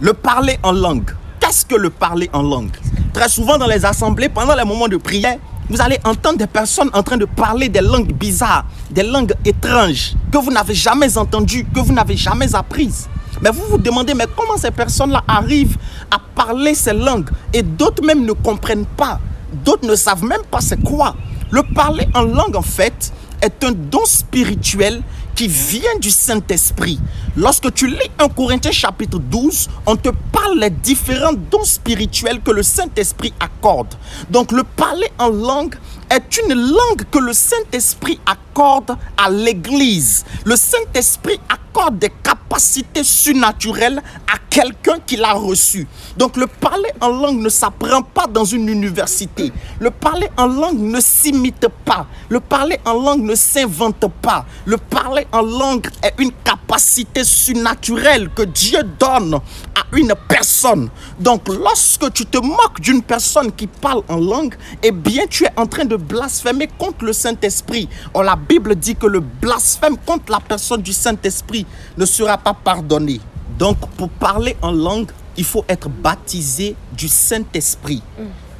Le parler en langue. Qu'est-ce que le parler en langue? Très souvent dans les assemblées, pendant les moments de prière, vous allez entendre des personnes en train de parler des langues bizarres, des langues étranges, que vous n'avez jamais entendues, que vous n'avez jamais apprises. Mais vous vous demandez, mais comment ces personnes-là arrivent à parler ces langues? Et d'autres même ne comprennent pas. D'autres ne savent même pas c'est quoi. Le parler en langue, en fait, est un don spirituel qui vient du Saint-Esprit. Lorsque tu lis 1 Corinthiens chapitre 12, on te parle des différents dons spirituels que le Saint-Esprit accorde. Donc le parler en langue est une langue que le Saint-Esprit accorde à l'Église. Le Saint-Esprit accorde des capacités surnaturelles à quelqu'un qui l'a reçu. Donc le parler en langue ne s'apprend pas dans une université. Le parler en langue ne s'imite pas. Le parler en langue ne s'invente pas. Le parler en langue est une capacité surnaturelle que Dieu donne à une personne. Donc lorsque tu te moques d'une personne qui parle en langue, eh bien tu es en train de blasphémer contre le Saint-Esprit. Or la Bible dit que le blasphème contre la personne du Saint-Esprit ne sera pas pardonné. Donc pour parler en langue, il faut être baptisé du Saint-Esprit.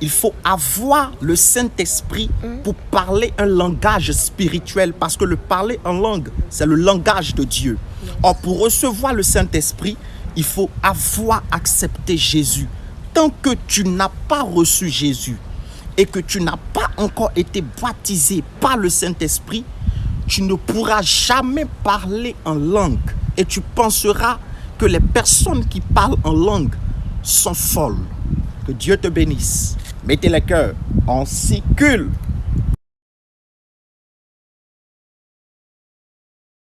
Il faut avoir le Saint-Esprit pour parler un langage spirituel, parce que le parler en langue, c'est le langage de Dieu. Or, pour recevoir le Saint-Esprit, il faut avoir accepté Jésus. Tant que tu n'as pas reçu Jésus et que tu n'as pas encore été baptisé par le Saint-Esprit, tu ne pourras jamais parler en langue. Et tu penseras que les personnes qui parlent en langue sont folles. Que Dieu te bénisse. Mettez les cœurs en sicule.